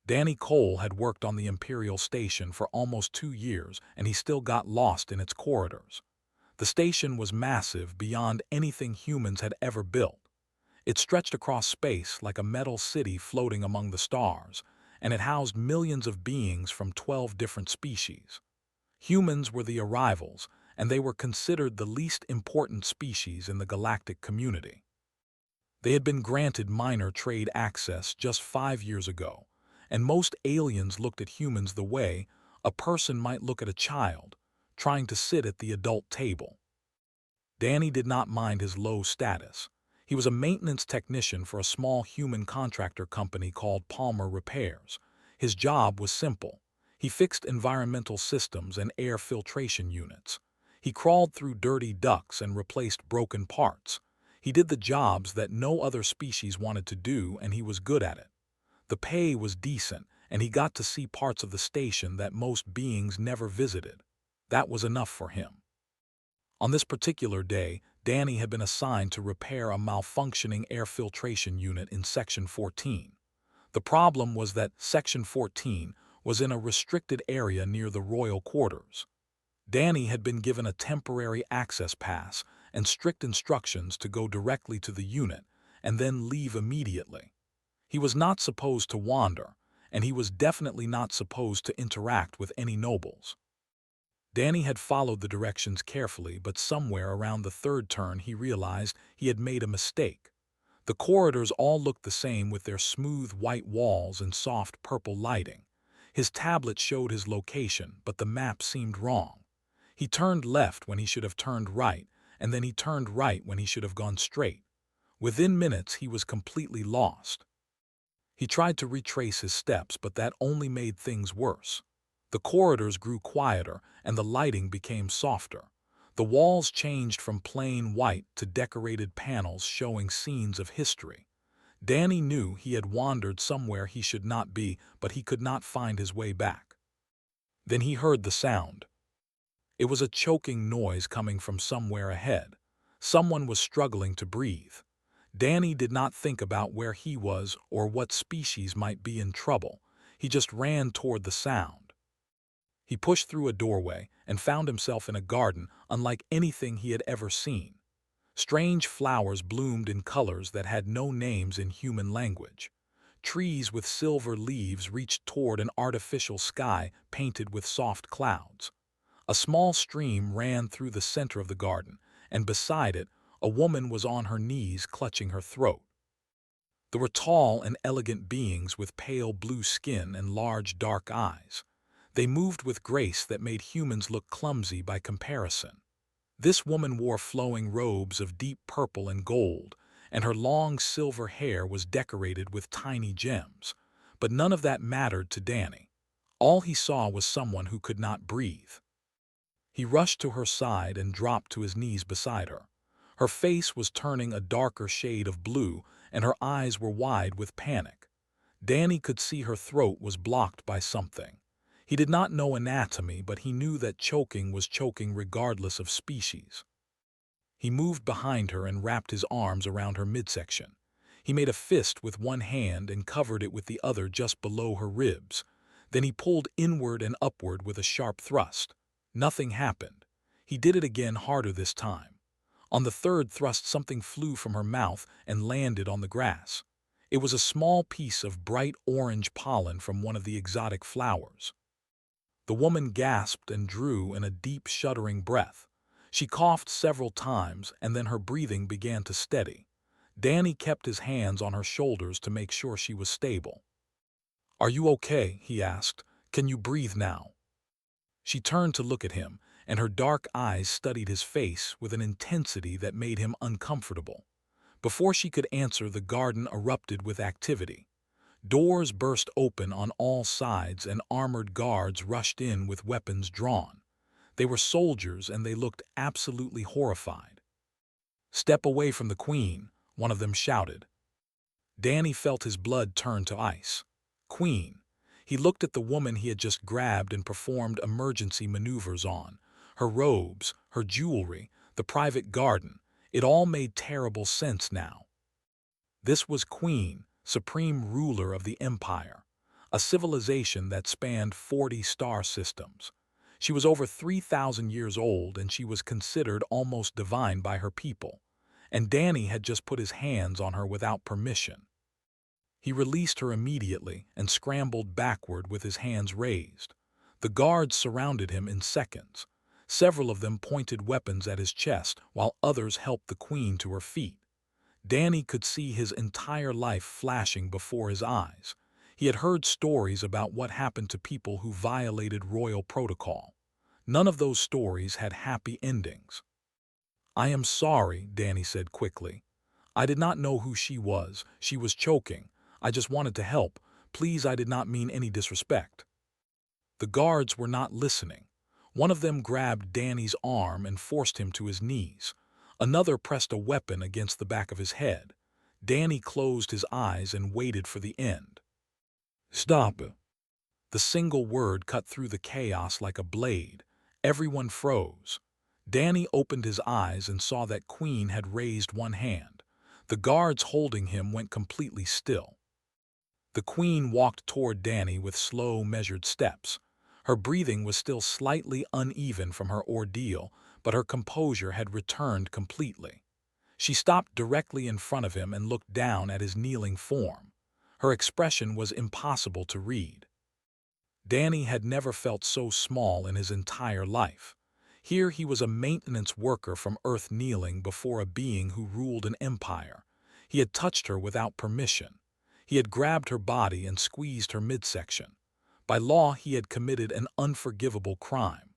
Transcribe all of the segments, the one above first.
Danny Cole had worked on the Imperial Station for almost 2 years, and he still got lost in its corridors. The station was massive beyond anything humans had ever built. It stretched across space like a metal city floating among the stars, and it housed millions of beings from 12 different species. Humans were the arrivals, and they were considered the least important species in the galactic community. They had been granted minor trade access just 5 years ago, and most aliens looked at humans the way a person might look at a child, trying to sit at the adult table. Danny did not mind his low status. He was a maintenance technician for a small human contractor company called Palmer Repairs. His job was simple. He fixed environmental systems and air filtration units. He crawled through dirty ducts and replaced broken parts. He did the jobs that no other species wanted to do, and he was good at it. The pay was decent, and he got to see parts of the station that most beings never visited. That was enough for him. On this particular day, Danny had been assigned to repair a malfunctioning air filtration unit in Section 14. The problem was that Section 14 was in a restricted area near the royal quarters. Danny had been given a temporary access pass and strict instructions to go directly to the unit and then leave immediately. He was not supposed to wander, and he was definitely not supposed to interact with any nobles. Danny had followed the directions carefully, but somewhere around the third turn he realized he had made a mistake. The corridors all looked the same with their smooth white walls and soft purple lighting. His tablet showed his location, but the map seemed wrong. He turned left when he should have turned right, and then he turned right when he should have gone straight. Within minutes, he was completely lost. He tried to retrace his steps, but that only made things worse. The corridors grew quieter, and the lighting became softer. The walls changed from plain white to decorated panels showing scenes of history. Danny knew he had wandered somewhere he should not be, but he could not find his way back. Then he heard the sound. It was a choking noise coming from somewhere ahead. Someone was struggling to breathe. Danny did not think about where he was or what species might be in trouble. He just ran toward the sound. He pushed through a doorway and found himself in a garden unlike anything he had ever seen. Strange flowers bloomed in colors that had no names in human language. Trees with silver leaves reached toward an artificial sky painted with soft clouds. A small stream ran through the center of the garden, and beside it, a woman was on her knees clutching her throat. There were tall and elegant beings with pale blue skin and large dark eyes. They moved with grace that made humans look clumsy by comparison. This woman wore flowing robes of deep purple and gold, and her long silver hair was decorated with tiny gems. But none of that mattered to Danny. All he saw was someone who could not breathe. He rushed to her side and dropped to his knees beside her. Her face was turning a darker shade of blue, and her eyes were wide with panic. Danny could see her throat was blocked by something. He did not know anatomy, but he knew that choking was choking regardless of species. He moved behind her and wrapped his arms around her midsection. He made a fist with one hand and covered it with the other just below her ribs. Then he pulled inward and upward with a sharp thrust. Nothing happened. He did it again, harder this time. On the third thrust, something flew from her mouth and landed on the grass. It was a small piece of bright orange pollen from one of the exotic flowers. The woman gasped and drew in a deep, shuddering breath. She coughed several times, and then her breathing began to steady. Danny kept his hands on her shoulders to make sure she was stable. "Are you okay?" he asked. "Can you breathe now?" She turned to look at him, and her dark eyes studied his face with an intensity that made him uncomfortable. Before she could answer, the garden erupted with activity. Doors burst open on all sides, and armored guards rushed in with weapons drawn. They were soldiers, and they looked absolutely horrified. "Step away from the Queen," one of them shouted. Danny felt his blood turn to ice. Queen. He looked at the woman he had just grabbed and performed emergency maneuvers on. Her robes, her jewelry, the private garden, it all made terrible sense now. This was Queen, supreme ruler of the empire. a civilization that spanned 40 star systems. She was over 3,000 years old and she was considered almost divine by her people. And Danny had just put his hands on her without permission. He released her immediately and scrambled backward with his hands raised. The guards surrounded him in seconds. Several of them pointed weapons at his chest while others helped the queen to her feet. Danny could see his entire life flashing before his eyes. He had heard stories about what happened to people who violated royal protocol. None of those stories had happy endings. "I am sorry," Danny said quickly. "I did not know who she was. She was choking. I just wanted to help. Please, I did not mean any disrespect." The guards were not listening. One of them grabbed Danny's arm and forced him to his knees. Another pressed a weapon against the back of his head. Danny closed his eyes and waited for the end. "Stop!" The single word cut through the chaos like a blade. Everyone froze. Danny opened his eyes and saw that Queen had raised one hand. The guards holding him went completely still. The Queen walked toward Danny with slow, measured steps. Her breathing was still slightly uneven from her ordeal, but her composure had returned completely. She stopped directly in front of him and looked down at his kneeling form. Her expression was impossible to read. Danny had never felt so small in his entire life. Here he was a maintenance worker from Earth kneeling before a being who ruled an empire. He had touched her without permission. He had grabbed her body and squeezed her midsection. By law, he had committed an unforgivable crime.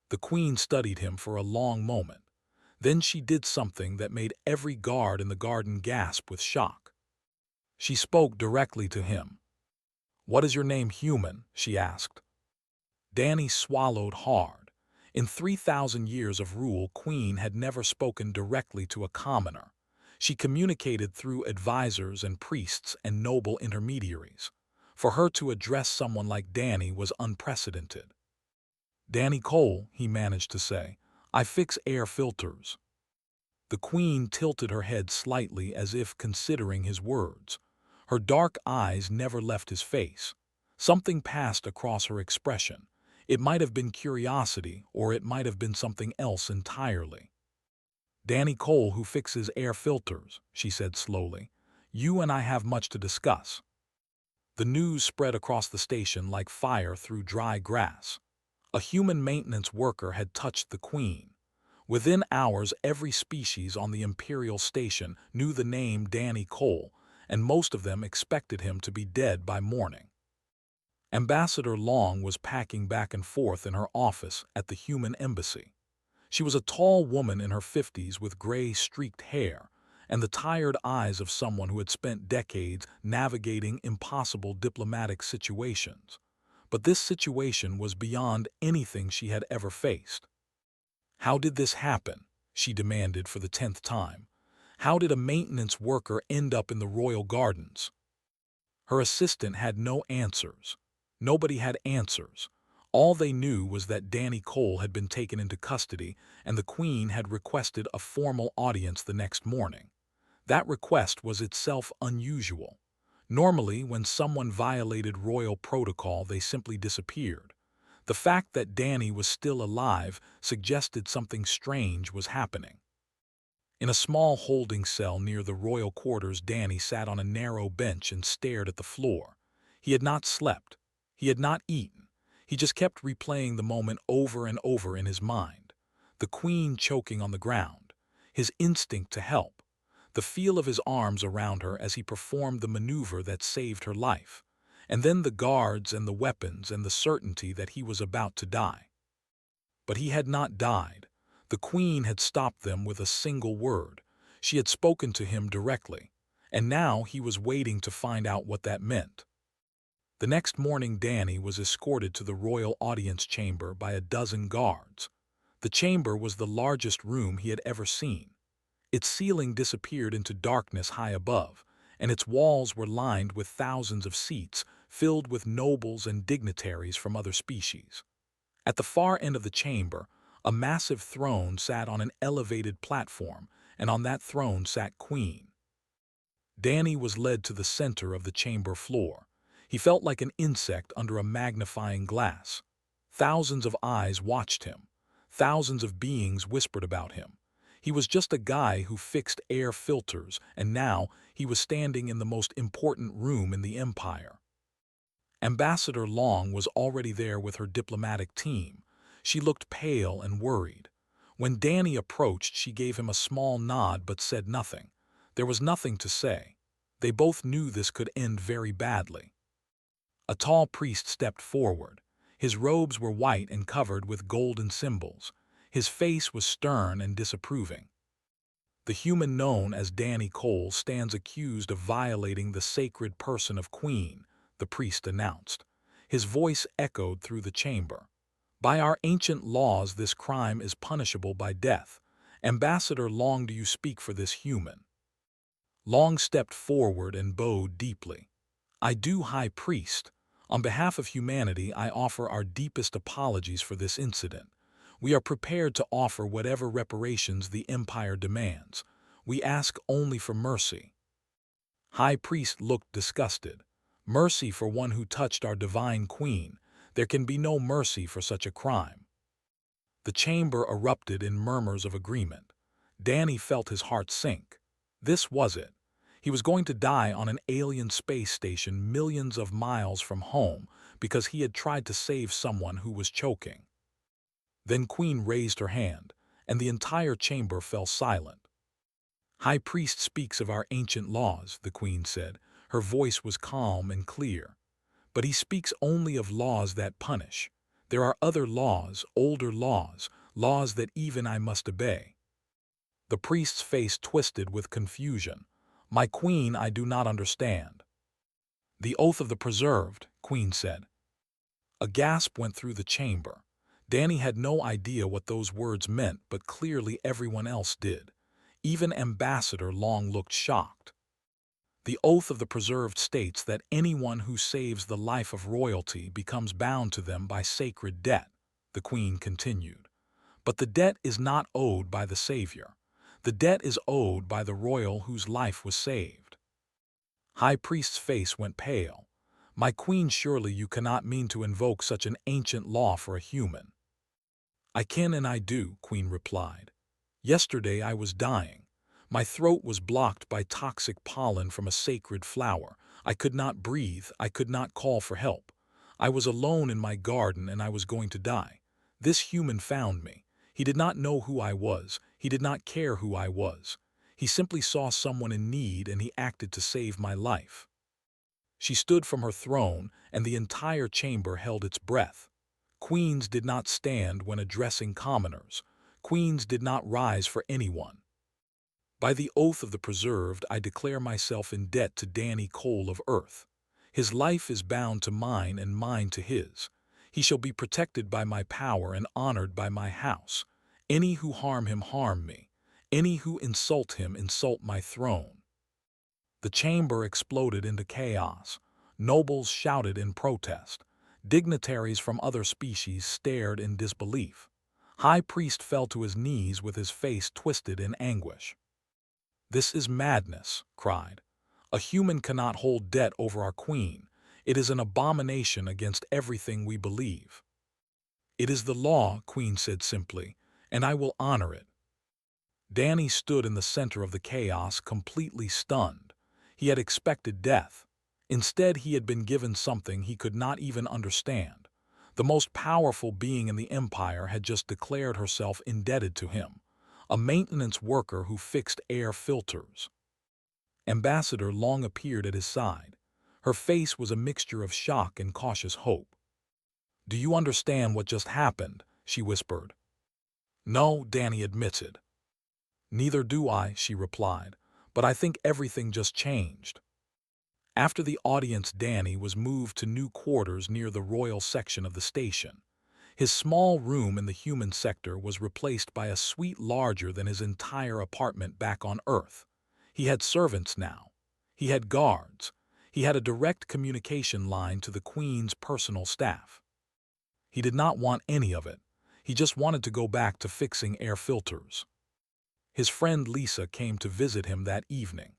The Queen studied him for a long moment. Then she did something that made every guard in the garden gasp with shock. She spoke directly to him. "What is your name, human?" she asked. Danny swallowed hard. In 3,000 years of rule, Queen had never spoken directly to a commoner. She communicated through advisors and priests and noble intermediaries. For her to address someone like Danny was unprecedented. "Danny Cole," he managed to say, "I fix air filters." The Queen tilted her head slightly as if considering his words. Her dark eyes never left his face. Something passed across her expression. It might have been curiosity, or it might have been something else entirely. "Danny Cole, who fixes air filters," she said slowly. "You and I have much to discuss." The news spread across the station like fire through dry grass. A human maintenance worker had touched the Queen. Within hours, every species on the Imperial Station knew the name Danny Cole, and most of them expected him to be dead by morning. Ambassador Long was packing back and forth in her office at the human embassy. She was a tall woman in her 50s with gray streaked hair and the tired eyes of someone who had spent decades navigating impossible diplomatic situations. But this situation was beyond anything she had ever faced. "How did this happen?" she demanded for the 10th time. "How did a maintenance worker end up in the royal gardens?" Her assistant had no answers. Nobody had answers. All they knew was that Danny Cole had been taken into custody and the Queen had requested a formal audience the next morning. That request was itself unusual. Normally, when someone violated royal protocol, they simply disappeared. The fact that Danny was still alive suggested something strange was happening. In a small holding cell near the royal quarters, Danny sat on a narrow bench and stared at the floor. He had not slept. He had not eaten. He just kept replaying the moment over and over in his mind. The Queen choking on the ground. His instinct to help. The feel of his arms around her as he performed the maneuver that saved her life. And then the guards and the weapons and the certainty that he was about to die. But he had not died. The Queen had stopped them with a single word. She had spoken to him directly. And now he was waiting to find out what that meant. The next morning, Danny was escorted to the royal audience chamber by a dozen guards. The chamber was the largest room he had ever seen. Its ceiling disappeared into darkness high above, and its walls were lined with thousands of seats filled with nobles and dignitaries from other species. At the far end of the chamber, a massive throne sat on an elevated platform, and on that throne sat Queen. Danny was led to the center of the chamber floor. He felt like an insect under a magnifying glass. Thousands of eyes watched him. Thousands of beings whispered about him. He was just a guy who fixed air filters, and now he was standing in the most important room in the Empire. Ambassador Long was already there with her diplomatic team. She looked pale and worried. When Danny approached, she gave him a small nod but said nothing. There was nothing to say. They both knew this could end very badly. A tall priest stepped forward. His robes were white and covered with golden symbols. His face was stern and disapproving. The human known as Danny Cole stands accused of violating the sacred person of Queen, the priest announced. His voice echoed through the chamber. By our ancient laws, this crime is punishable by death. Ambassador Long, do you speak for this human? Long stepped forward and bowed deeply. I do, High Priest. On behalf of humanity, I offer our deepest apologies for this incident. We are prepared to offer whatever reparations the Empire demands. We ask only for mercy. High Priest looked disgusted. Mercy for one who touched our divine queen. There can be no mercy for such a crime. The chamber erupted in murmurs of agreement. Danny felt his heart sink. This was it. He was going to die on an alien space station millions of miles from home because he had tried to save someone who was choking. Then Queen raised her hand, and the entire chamber fell silent. High Priest speaks of our ancient laws, the Queen said. Her voice was calm and clear. But he speaks only of laws that punish. There are other laws, older laws, laws that even I must obey. The priest's face twisted with confusion. My queen, I do not understand. The oath of the preserved, Queen said. A gasp went through the chamber. Danny had no idea what those words meant, but clearly everyone else did. Even Ambassador Long looked shocked. The oath of the preserved states that anyone who saves the life of royalty becomes bound to them by sacred debt, the Queen continued. But the debt is not owed by the Savior. The debt is owed by the royal whose life was saved. High Priest's face went pale. My Queen, surely you cannot mean to invoke such an ancient law for a human. I can and I do, Queen replied. Yesterday I was dying. My throat was blocked by toxic pollen from a sacred flower. I could not breathe. I could not call for help. I was alone in my garden and I was going to die. This human found me. He did not know who I was. He did not care who I was. He simply saw someone in need and he acted to save my life. She stood from her throne and the entire chamber held its breath. Queens did not stand when addressing commoners. Queens did not rise for anyone. By the oath of the preserved, I declare myself in debt to Danny Cole of Earth. His life is bound to mine and mine to his. He shall be protected by my power and honored by my house. Any who harm him harm me. Any who insult him insult my throne. The chamber exploded into chaos. Nobles shouted in protest. Dignitaries from other species stared in disbelief. High Priest fell to his knees with his face twisted in anguish. This is madness, cried. A human cannot hold debt over our queen. It is an abomination against everything we believe. It is the law, Queen said simply, and I will honor it. Danny stood in the center of the chaos, completely stunned. He had expected death. Instead, he had been given something he could not even understand. The most powerful being in the Empire had just declared herself indebted to him. A maintenance worker who fixed air filters. Ambassador Long appeared at his side. Her face was a mixture of shock and cautious hope. Do you understand what just happened? She whispered. No, Danny admitted. Neither do I, she replied, but I think everything just changed. After the audience, Danny was moved to new quarters near the royal section of the station. His small room in the human sector was replaced by a suite larger than his entire apartment back on Earth. He had servants now. He had guards. He had a direct communication line to the Queen's personal staff. He did not want any of it. He just wanted to go back to fixing air filters. His friend Lisa came to visit him that evening.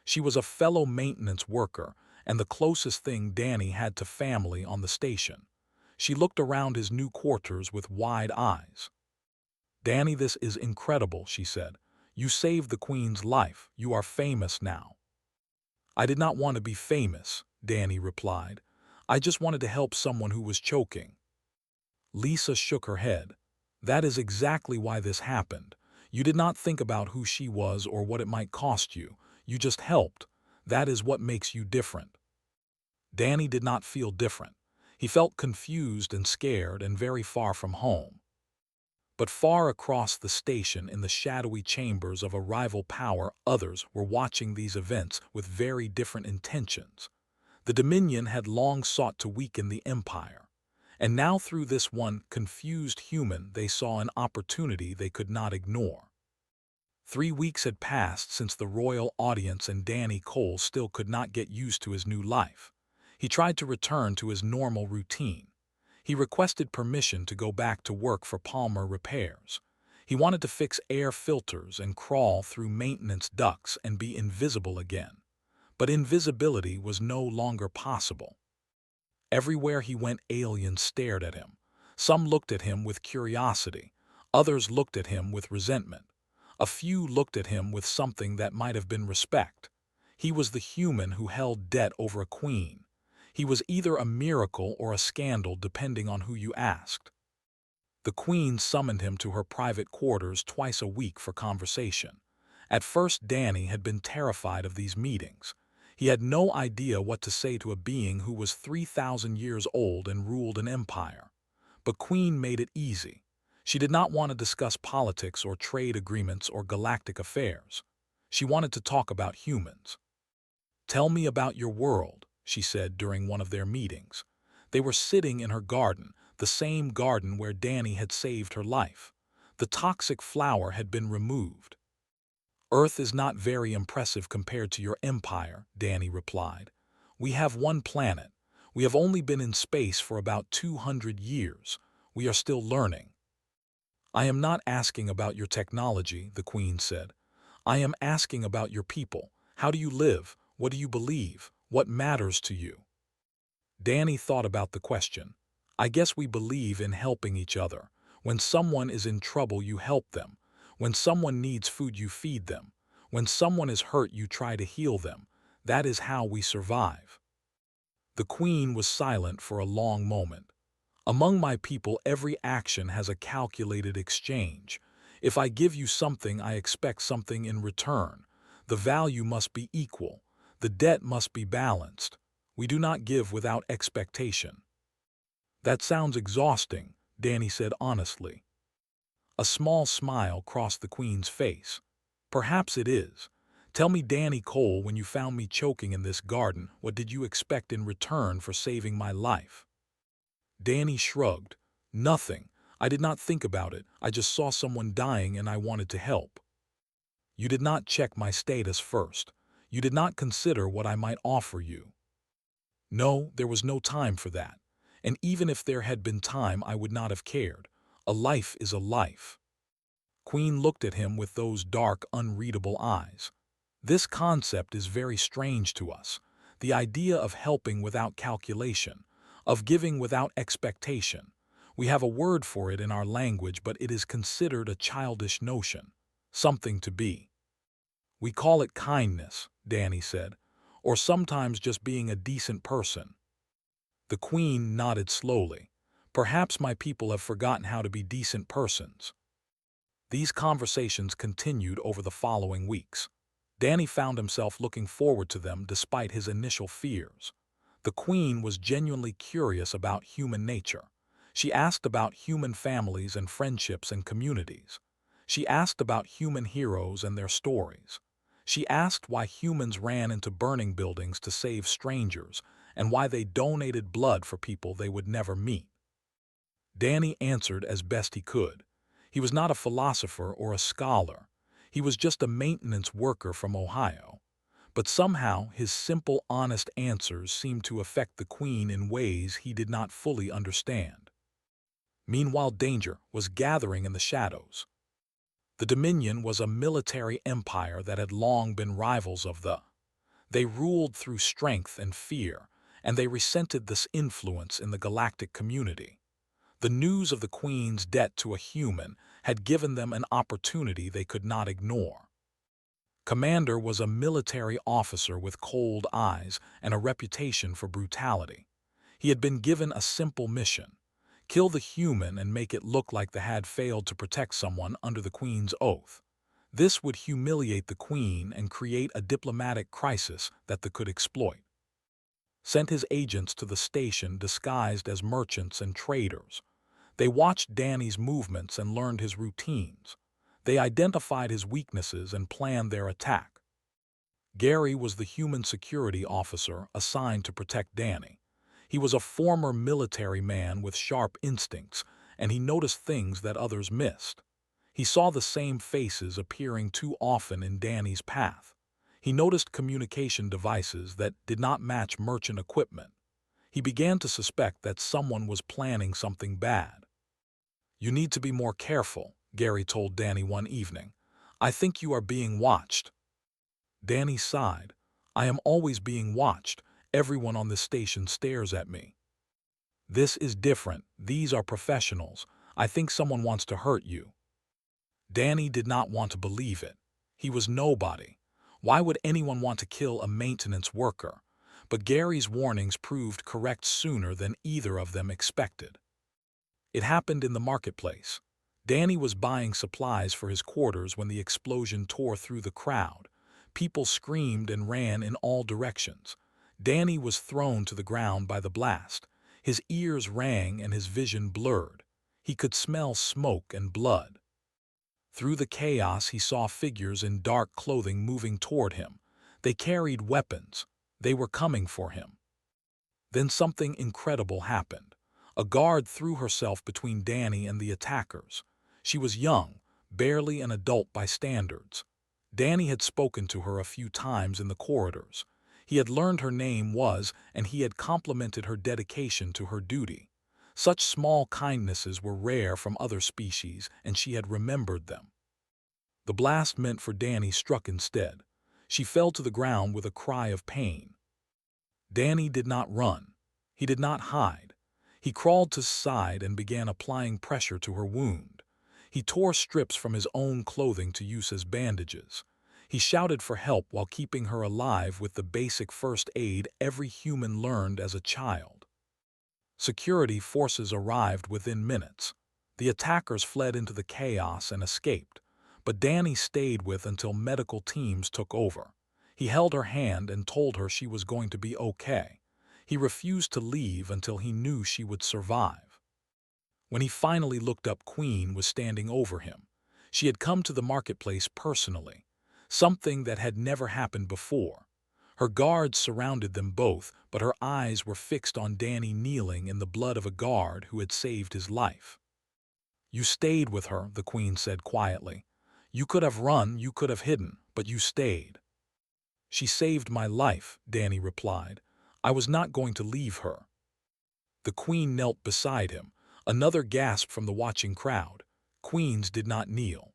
She was a fellow maintenance worker, and the closest thing Danny had to family on the station. She looked around his new quarters with wide eyes. "Danny, this is incredible," she said. "You saved the Queen's life. You are famous now." "I did not want to be famous," Danny replied. "I just wanted to help someone who was choking." Lisa shook her head. "That is exactly why this happened. You did not think about who she was or what it might cost you. You just helped. That is what makes you different." Danny did not feel different. He felt confused and scared and very far from home. But far across the station, in the shadowy chambers of a rival power, others were watching these events with very different intentions. The Dominion had long sought to weaken the Empire, and now through this one confused human they saw an opportunity they could not ignore. 3 weeks had passed since the royal audience, and Danny Cole still could not get used to his new life. He tried to return to his normal routine. He requested permission to go back to work for Palmer Repairs. He wanted to fix air filters and crawl through maintenance ducts and be invisible again. But invisibility was no longer possible. Everywhere he went, aliens stared at him. Some looked at him with curiosity. Others looked at him with resentment. A few looked at him with something that might have been respect. He was the human who held debt over a queen. He was either a miracle or a scandal, depending on who you asked. The Queen summoned him to her private quarters twice a week for conversation. At first, Danny had been terrified of these meetings. He had no idea what to say to a being who was 3,000 years old and ruled an empire. But Queen made it easy. She did not want to discuss politics or trade agreements or galactic affairs. She wanted to talk about humans. "Tell me about your world," she said during one of their meetings. They were sitting in her garden, the same garden where Danny had saved her life. The toxic flower had been removed. "Earth is not very impressive compared to your empire," Danny replied. "We have one planet. We have only been in space for about 200 years. We are still learning." "I am not asking about your technology," the Queen said. "I am asking about your people. How do you live? What do you believe? What matters to you?" Danny thought about the question. "I guess we believe in helping each other. When someone is in trouble, you help them. When someone needs food, you feed them. When someone is hurt, you try to heal them. That is how we survive." The Queen was silent for a long moment. "Among my people, every action has a calculated exchange. If I give you something, I expect something in return. The value must be equal. The debt must be balanced. We do not give without expectation." "That sounds exhausting," Danny said honestly. A small smile crossed the Queen's face. "Perhaps it is. Tell me, Danny Cole, when you found me choking in this garden, what did you expect in return for saving my life?" Danny shrugged. "Nothing. I did not think about it. I just saw someone dying and I wanted to help." "You did not check my status first. You did not consider what I might offer you." "No, there was no time for that. And even if there had been time, I would not have cared. A life is a life." Queen looked at him with those dark, unreadable eyes. "This concept is very strange to us. The idea of helping without calculation, of giving without expectation. We have a word for it in our language, but it is considered a childish notion, something to be. We call it kindness," Danny said, "or sometimes just being a decent person." The Queen nodded slowly. "Perhaps my people have forgotten how to be decent persons." These conversations continued over the following weeks. Danny found himself looking forward to them despite his initial fears. The Queen was genuinely curious about human nature. She asked about human families and friendships and communities. She asked about human heroes and their stories. She asked why humans ran into burning buildings to save strangers and why they donated blood for people they would never meet. Danny answered as best he could. He was not a philosopher or a scholar. He was just a maintenance worker from Ohio. But somehow his simple, honest answers seemed to affect the Queen in ways he did not fully understand. Meanwhile, danger was gathering in the shadows. The Dominion was a military empire that had long been rivals of the They ruled through strength and fear, and they resented this influence in the galactic community. The news of the Queen's debt to a human had given them an opportunity they could not ignore. Commander was a military officer with cold eyes and a reputation for brutality. He had been given a simple mission: kill the human and make it look like they had failed to protect someone under the Queen's oath. This would humiliate the Queen and create a diplomatic crisis that they could exploit. Sent his agents to the station disguised as merchants and traders. They watched Danny's movements and learned his routines. They identified his weaknesses and planned their attack. Gary was the human security officer assigned to protect Danny. He was a former military man with sharp instincts, and he noticed things that others missed. He saw the same faces appearing too often in Danny's path. He noticed communication devices that did not match merchant equipment. He began to suspect that someone was planning something bad. "You need to be more careful," Gary told Danny one evening. "I think you are being watched." Danny sighed. "I am always being watched. Everyone on this station stares at me." "This is different. These are professionals. I think someone wants to hurt you." Danny did not want to believe it. He was nobody. Why would anyone want to kill a maintenance worker? But Gary's warnings proved correct sooner than either of them expected. It happened in the marketplace. Danny was buying supplies for his quarters when the explosion tore through the crowd. People screamed and ran in all directions. Danny was thrown to the ground by the blast. His ears rang and his vision blurred. He could smell smoke and blood. Through the chaos, he saw figures in dark clothing moving toward him. They carried weapons. They were coming for him. Then something incredible happened. A guard threw herself between Danny and the attackers. She was young, barely an adult by standards. Danny had spoken to her a few times in the corridors. He had learned her name was, and he had complimented her dedication to her duty. Such small kindnesses were rare from other species, and she had remembered them. The blast meant for Danny struck instead. She fell to the ground with a cry of pain. Danny did not run. He did not hide. He crawled to his side and began applying pressure to her wound. He tore strips from his own clothing to use as bandages. He shouted for help while keeping her alive with the basic first aid every human learned as a child. Security forces arrived within minutes. The attackers fled into the chaos and escaped, but Danny stayed with until medical teams took over. He held her hand and told her she was going to be okay. He refused to leave until he knew she would survive. When he finally looked up, Queen was standing over him. She had come to the marketplace personally, something that had never happened before. Her guards surrounded them both, but her eyes were fixed on Danny kneeling in the blood of a guard who had saved his life. "You stayed with her," the Queen said quietly. "You could have run, you could have hidden, but you stayed." "She saved my life," Danny replied. "I was not going to leave her." The Queen knelt beside him. Another gasp from the watching crowd. Queens did not kneel.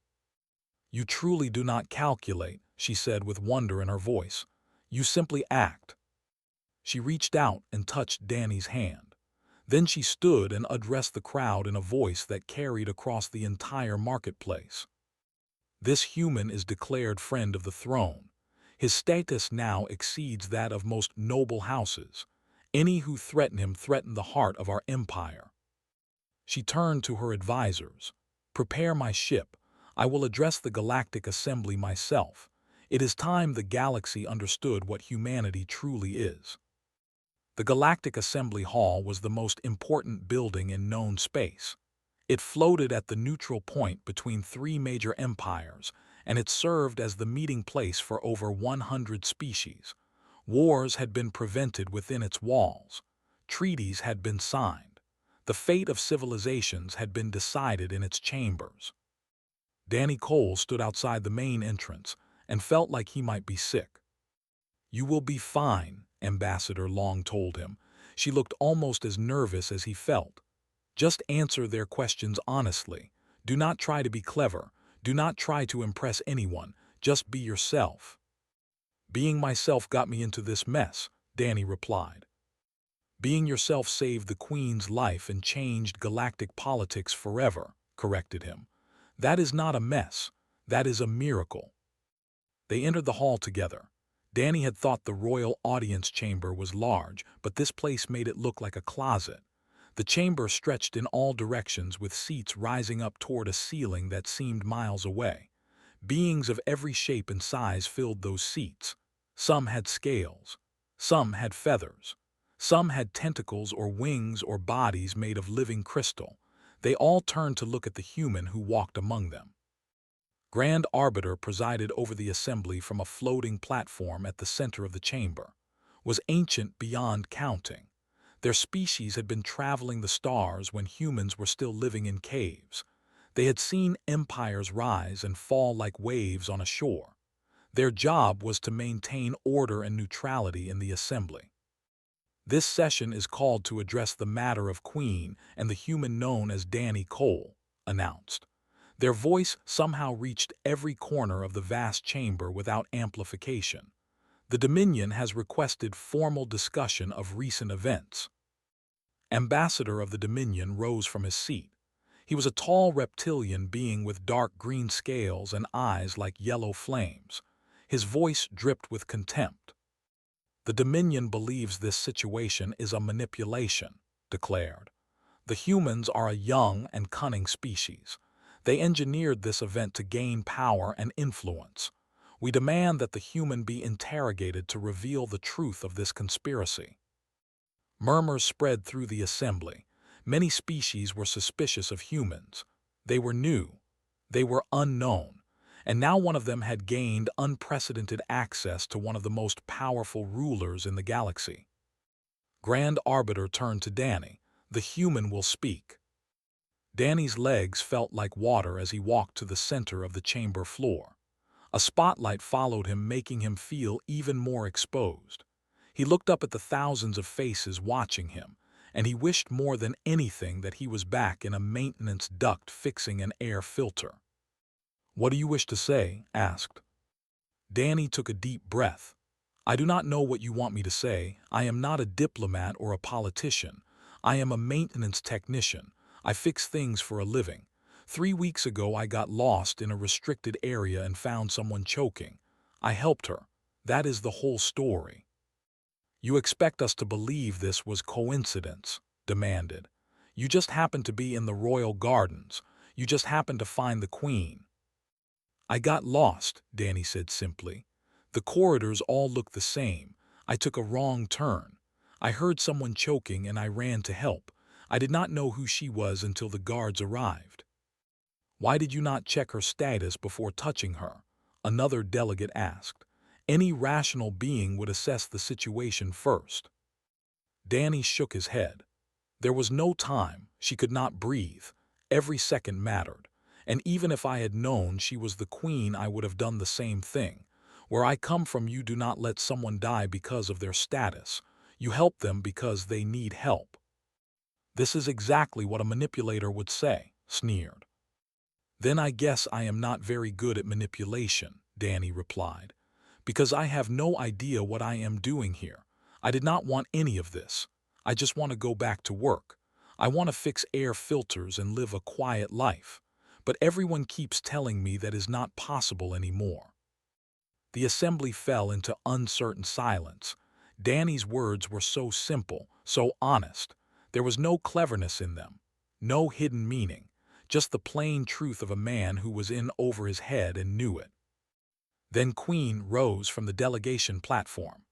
"You truly do not calculate," she said with wonder in her voice. "You simply act." She reached out and touched Danny's hand. Then she stood and addressed the crowd in a voice that carried across the entire marketplace. "This human is declared friend of the throne. His status now exceeds that of most noble houses. Any who threaten him threaten the heart of our empire." She turned to her advisors. "Prepare my ship. I will address the Galactic Assembly myself. It is time the galaxy understood what humanity truly is." The Galactic Assembly Hall was the most important building in known space. It floated at the neutral point between three major empires, and it served as the meeting place for over 100 species. Wars had been prevented within its walls. Treaties had been signed. The fate of civilizations had been decided in its chambers. Danny Cole stood outside the main entrance and felt like he might be sick. "You will be fine," Ambassador Long told him. She looked almost as nervous as he felt. "Just answer their questions honestly. Do not try to be clever. Do not try to impress anyone. Just be yourself." Being myself got me into this mess, Danny replied. Being yourself saved the Queen's life and changed galactic politics forever, corrected him. That is not a mess. That is a miracle. They entered the hall together. Danny had thought the royal audience chamber was large, but this place made it look like a closet. The chamber stretched in all directions with seats rising up toward a ceiling that seemed miles away. Beings of every shape and size filled those seats. Some had scales. Some had feathers. Some had tentacles or wings or bodies made of living crystal. They all turned to look at the human who walked among them. Grand Arbiter presided over the assembly from a floating platform at the center of the chamber. Was ancient beyond counting. Their species had been traveling the stars when humans were still living in caves. They had seen empires rise and fall like waves on a shore. Their job was to maintain order and neutrality in the assembly. This session is called to address the matter of Queen and the human known as Danny Cole, announced. Their voice somehow reached every corner of the vast chamber without amplification. The Dominion has requested formal discussion of recent events. Ambassador of the Dominion rose from his seat. He was a tall reptilian being with dark green scales and eyes like yellow flames. His voice dripped with contempt. The Dominion believes this situation is a manipulation, declared. The humans are a young and cunning species. They engineered this event to gain power and influence. We demand that the human be interrogated to reveal the truth of this conspiracy. Murmurs spread through the assembly. Many species were suspicious of humans. They were new. They were unknown. And now one of them had gained unprecedented access to one of the most powerful rulers in the galaxy. Grand Arbiter turned to Danny. The human will speak. Danny's legs felt like water as he walked to the center of the chamber floor. A spotlight followed him, making him feel even more exposed. He looked up at the thousands of faces watching him, and he wished more than anything that he was back in a maintenance duct fixing an air filter. "What do you wish to say?" asked. Danny took a deep breath. "I do not know what you want me to say. I am not a diplomat or a politician. I am a maintenance technician. I fix things for a living. 3 weeks ago I got lost in a restricted area and found someone choking. I helped her. That is the whole story." "You expect us to believe this was coincidence?" demanded. "You just happened to be in the royal gardens. You just happened to find the Queen." "I got lost," Danny said simply. "The corridors all looked the same. I took a wrong turn. I heard someone choking and I ran to help. I did not know who she was until the guards arrived." "Why did you not check her status before touching her?" another delegate asked. "Any rational being would assess the situation first." Danny shook his head. There was no time. She could not breathe. Every second mattered. And even if I had known she was the Queen, I would have done the same thing. Where I come from, you do not let someone die because of their status. You help them because they need help. "This is exactly what a manipulator would say," sneered. "Then I guess I am not very good at manipulation," Danny replied. "Because I have no idea what I am doing here. I did not want any of this. I just want to go back to work. I want to fix air filters and live a quiet life. But everyone keeps telling me that is not possible anymore." The assembly fell into uncertain silence. Danny's words were so simple, so honest. There was no cleverness in them, no hidden meaning, just the plain truth of a man who was in over his head and knew it. Then Queen rose from the delegation platform.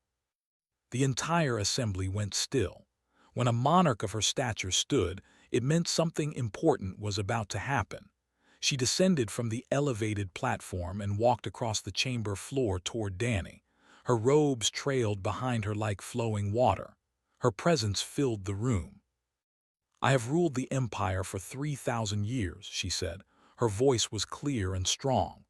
The entire assembly went still. When a monarch of her stature stood, it meant something important was about to happen. She descended from the elevated platform and walked across the chamber floor toward Danny. Her robes trailed behind her like flowing water. Her presence filled the room. "I have ruled the Empire for 3,000 years, she said. Her voice was clear and strong.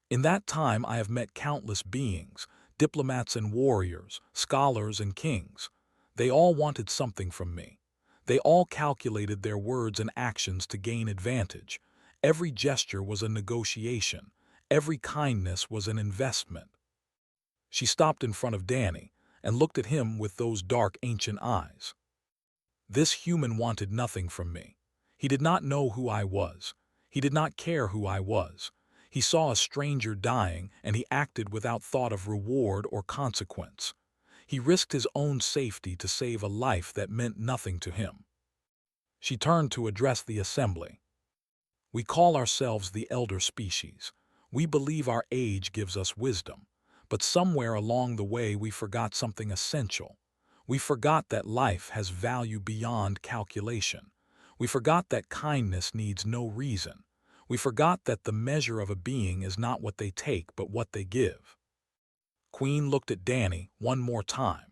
"In that time I have met countless beings, diplomats and warriors, scholars and kings. They all wanted something from me. They all calculated their words and actions to gain advantage. Every gesture was a negotiation. Every kindness was an investment." She stopped in front of Danny and looked at him with those dark, ancient eyes. This human wanted nothing from me. He did not know who I was. He did not care who I was. He saw a stranger dying, and he acted without thought of reward or consequence. He risked his own safety to save a life that meant nothing to him. She turned to address the assembly. We call ourselves the elder species. We believe our age gives us wisdom. But somewhere along the way we forgot something essential. We forgot that life has value beyond calculation. We forgot that kindness needs no reason. We forgot that the measure of a being is not what they take, but what they give. Queen looked at Danny one more time.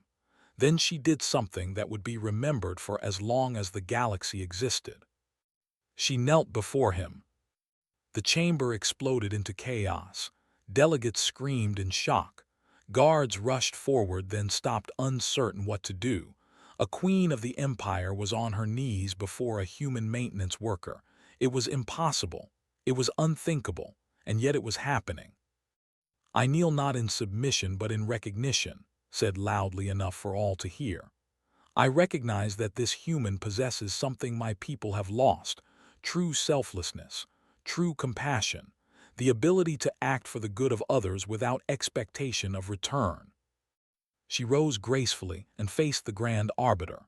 Then she did something that would be remembered for as long as the galaxy existed. She knelt before him. The chamber exploded into chaos. Delegates screamed in shock. Guards rushed forward, then stopped, uncertain what to do. A queen of the empire was on her knees before a human maintenance worker. It was impossible. It was unthinkable, and yet it was happening. I kneel not in submission but in recognition, said loudly enough for all to hear. I recognize that this human possesses something my people have lost: true selflessness, true compassion, the ability to act for the good of others without expectation of return. She rose gracefully and faced the Grand Arbiter.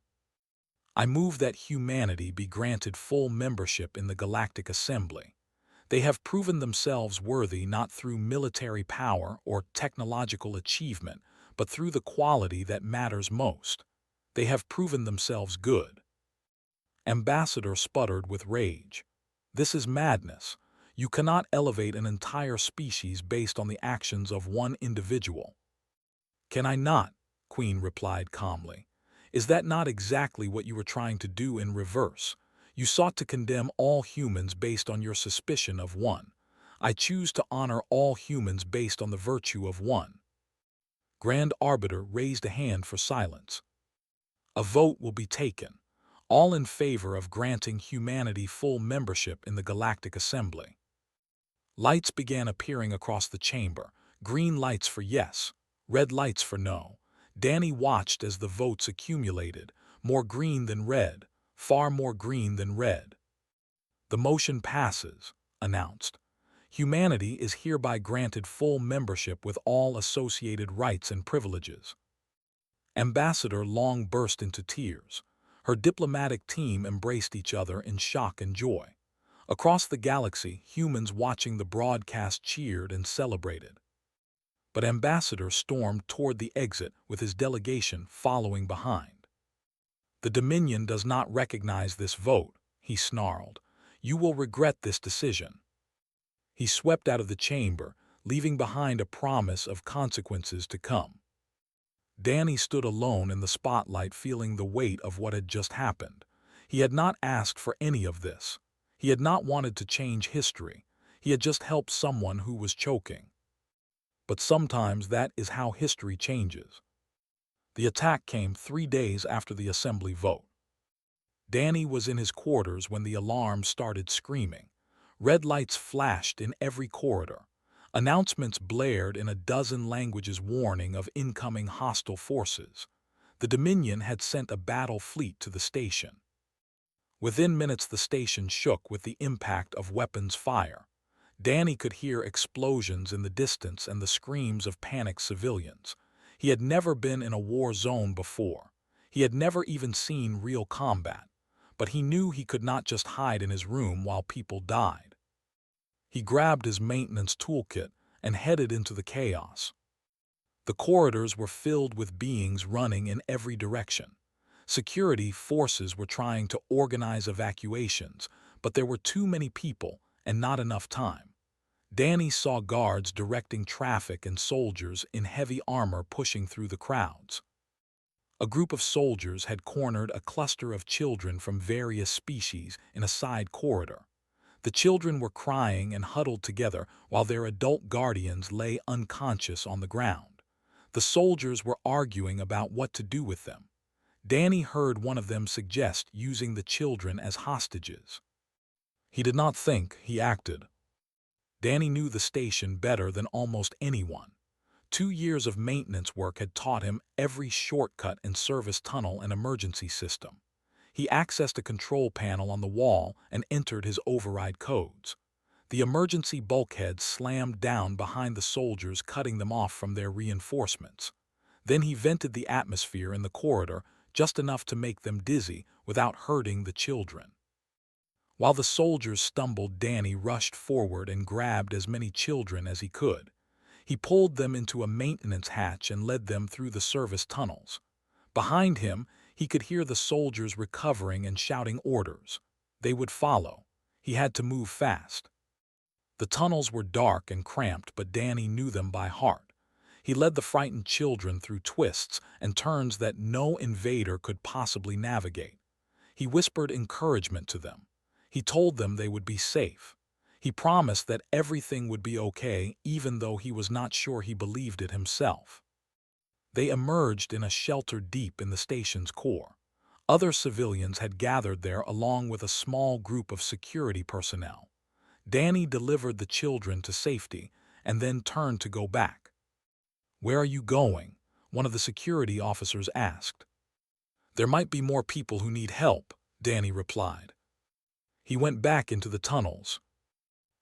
I move that humanity be granted full membership in the Galactic Assembly. They have proven themselves worthy not through military power or technological achievement, but through the quality that matters most. They have proven themselves good. Ambassador sputtered with rage. This is madness. You cannot elevate an entire species based on the actions of one individual. Can I not? Queen replied calmly. Is that not exactly what you were trying to do in reverse? You sought to condemn all humans based on your suspicion of one. I choose to honor all humans based on the virtue of one. Grand Arbiter raised a hand for silence. A vote will be taken, all in favor of granting humanity full membership in the Galactic Assembly. Lights began appearing across the chamber, green lights for yes, red lights for no. Danny watched as the votes accumulated, more green than red, far more green than red. The motion passes, announced. Humanity is hereby granted full membership with all associated rights and privileges. Ambassador Long burst into tears. Her diplomatic team embraced each other in shock and joy. Across the galaxy, humans watching the broadcast cheered and celebrated. But Ambassador stormed toward the exit with his delegation following behind. The Dominion does not recognize this vote, he snarled. You will regret this decision. He swept out of the chamber, leaving behind a promise of consequences to come. Danny stood alone in the spotlight, feeling the weight of what had just happened. He had not asked for any of this. He had not wanted to change history. He had just helped someone who was choking. But sometimes that is how history changes. The attack came 3 days after the assembly vote. Danny was in his quarters when the alarm started screaming. Red lights flashed in every corridor. Announcements blared in a dozen languages warning of incoming hostile forces. The Dominion had sent a battle fleet to the station. Within minutes the station shook with the impact of weapons fire. Danny could hear explosions in the distance and the screams of panicked civilians. He had never been in a war zone before. He had never even seen real combat. But he knew he could not just hide in his room while people died. He grabbed his maintenance toolkit and headed into the chaos. The corridors were filled with beings running in every direction. Security forces were trying to organize evacuations, but there were too many people and not enough time. Danny saw guards directing traffic and soldiers in heavy armor pushing through the crowds. A group of soldiers had cornered a cluster of children from various species in a side corridor. The children were crying and huddled together while their adult guardians lay unconscious on the ground. The soldiers were arguing about what to do with them. Danny heard one of them suggest using the children as hostages. He did not think, he acted. Danny knew the station better than almost anyone. 2 years of maintenance work had taught him every shortcut and service tunnel and emergency system. He accessed a control panel on the wall and entered his override codes. The emergency bulkheads slammed down behind the soldiers, cutting them off from their reinforcements. Then he vented the atmosphere in the corridor just enough to make them dizzy without hurting the children. While the soldiers stumbled, Danny rushed forward and grabbed as many children as he could. He pulled them into a maintenance hatch and led them through the service tunnels. Behind him, he could hear the soldiers recovering and shouting orders. They would follow. He had to move fast. The tunnels were dark and cramped, but Danny knew them by heart. He led the frightened children through twists and turns that no invader could possibly navigate. He whispered encouragement to them. He told them they would be safe. He promised that everything would be okay, even though he was not sure he believed it himself. They emerged in a shelter deep in the station's core. Other civilians had gathered there along with a small group of security personnel. Danny delivered the children to safety and then turned to go back. "Where are you going?" one of the security officers asked. "There might be more people who need help," Danny replied. He went back into the tunnels.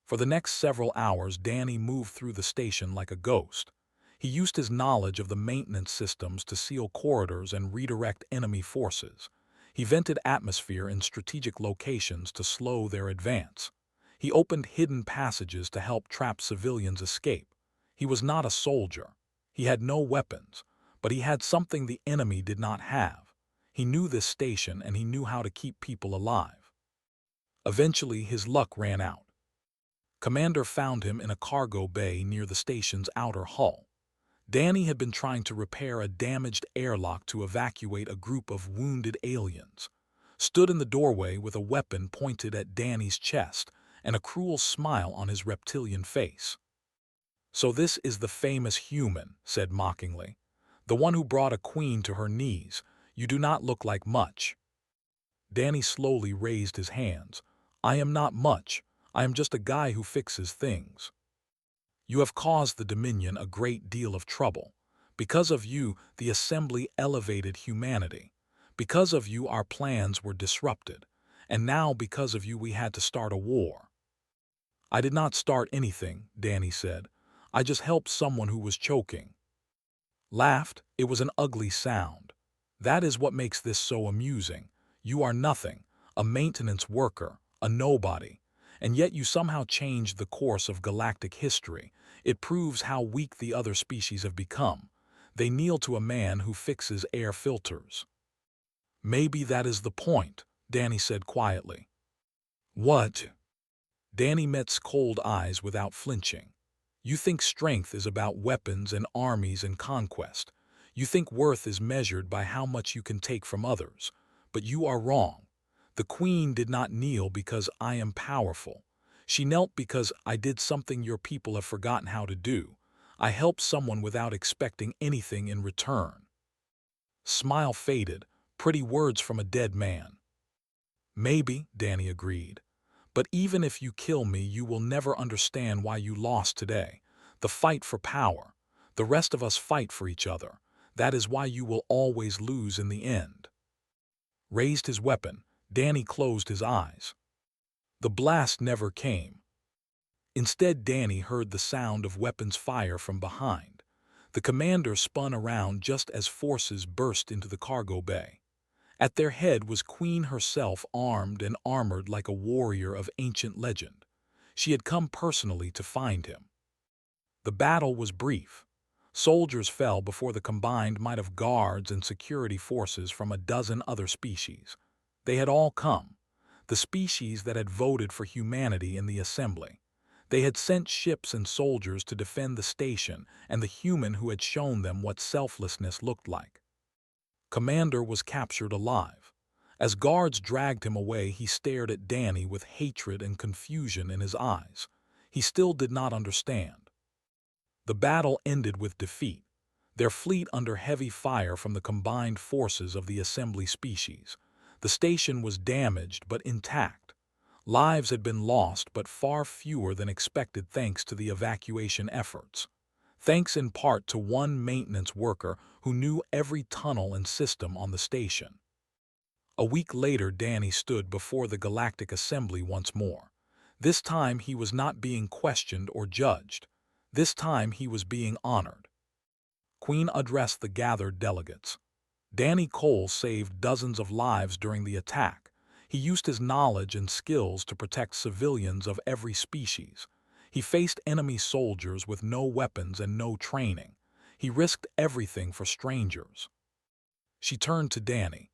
For the next several hours, Danny moved through the station like a ghost. He used his knowledge of the maintenance systems to seal corridors and redirect enemy forces. He vented atmosphere in strategic locations to slow their advance. He opened hidden passages to help trapped civilians escape. He was not a soldier. He had no weapons, but he had something the enemy did not have. He knew this station and he knew how to keep people alive. Eventually, his luck ran out. Commander found him in a cargo bay near the station's outer hull. Danny had been trying to repair a damaged airlock to evacuate a group of wounded aliens. Stood in the doorway with a weapon pointed at Danny's chest and a cruel smile on his reptilian face. "So this is the famous human," said mockingly. "The one who brought a queen to her knees. You do not look like much." Danny slowly raised his hands. "I am not much. I am just a guy who fixes things. You have caused the Dominion a great deal of trouble. Because of you, the Assembly elevated humanity. Because of you, our plans were disrupted. And now, because of you, we had to start a war." "I did not start anything," Danny said. "I just helped someone who was choking." Laughed. It was an ugly sound. "That is what makes this so amusing. You are nothing, a maintenance worker, a nobody. And yet you somehow changed the course of galactic history. It proves how weak the other species have become. They kneel to a man who fixes air filters." "Maybe that is the point," Danny said quietly. "What?" Danny met's cold eyes without flinching. "You think strength is about weapons and armies and conquest. You think worth is measured by how much you can take from others. But you are wrong. The Queen did not kneel because I am powerful. She knelt because I did something your people have forgotten how to do. I helped someone without expecting anything in return." Smile faded, pretty words from a dead man. "Maybe," Danny agreed. "But even if you kill me, you will never understand why you lost today. The fight for power. The rest of us fight for each other. That is why you will always lose in the end." Raised his weapon, Danny closed his eyes. The blast never came. Instead, Danny heard the sound of weapons fire from behind. The commander spun around just as forces burst into the cargo bay. At their head was Queen herself, armed and armored like a warrior of ancient legend. She had come personally to find him. The battle was brief. Soldiers fell before the combined might of guards and security forces from a dozen other species. They had all come. The species that had voted for humanity in the Assembly. They had sent ships and soldiers to defend the station and the human who had shown them what selflessness looked like. Commander was captured alive. As guards dragged him away, he stared at Danny with hatred and confusion in his eyes. He still did not understand. The battle ended with defeat, their fleet under heavy fire from the combined forces of the Assembly species. The station was damaged but intact. Lives had been lost, but far fewer than expected thanks to the evacuation efforts. thanks in part to one maintenance worker who knew every tunnel and system on the station. A week later, Danny stood before the Galactic Assembly once more. This time he was not being questioned or judged. This time he was being honored. Queen addressed the gathered delegates. Danny Cole saved dozens of lives during the attack. He used his knowledge and skills to protect civilians of every species. He faced enemy soldiers with no weapons and no training. He risked everything for strangers. She turned to Danny.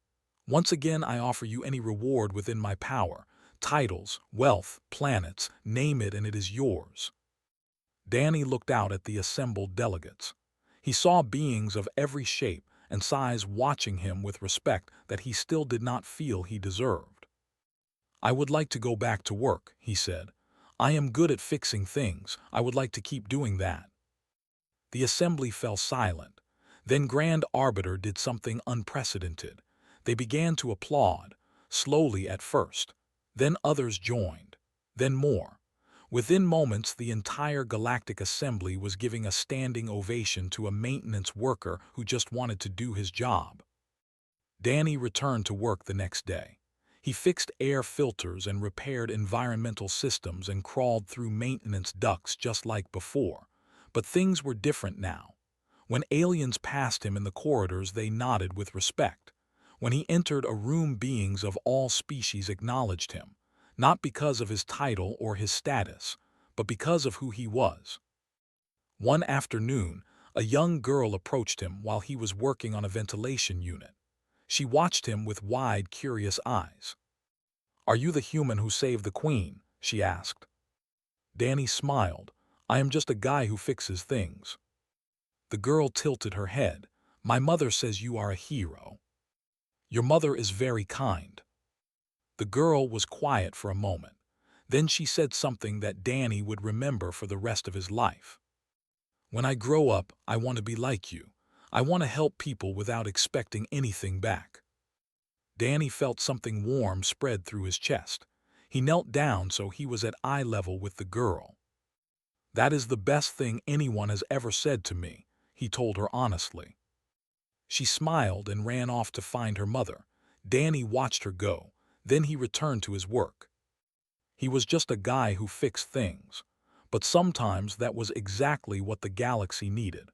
Once again, I offer you any reward within my power. Titles, wealth, planets, name it and it is yours. Danny looked out at the assembled delegates. He saw beings of every shape and size watching him with respect that he still did not feel he deserved. I would like to go back to work, he said. I am good at fixing things. I would like to keep doing that. The assembly fell silent. Then Grand Arbiter did something unprecedented. They began to applaud, slowly at first. Then others joined. Then more. Within moments, the entire Galactic Assembly was giving a standing ovation to a maintenance worker who just wanted to do his job. Danny returned to work the next day. He fixed air filters and repaired environmental systems and crawled through maintenance ducts just like before. But things were different now. When aliens passed him in the corridors, they nodded with respect. When he entered a room, beings of all species acknowledged him, not because of his title or his status, but because of who he was. One afternoon, a young girl approached him while he was working on a ventilation unit. She watched him with wide, curious eyes. "Are you the human who saved the Queen?" she asked. Danny smiled. "I am just a guy who fixes things." The girl tilted her head. "My mother says you are a hero." "Your mother is very kind." The girl was quiet for a moment. Then she said something that Danny would remember for the rest of his life. "When I grow up, I want to be like you. I want to help people without expecting anything back." Danny felt something warm spread through his chest. He knelt down so he was at eye level with the girl. "That is the best thing anyone has ever said to me," he told her honestly. She smiled and ran off to find her mother. Danny watched her go. Then he returned to his work. He was just a guy who fixed things. But sometimes that was exactly what the galaxy needed.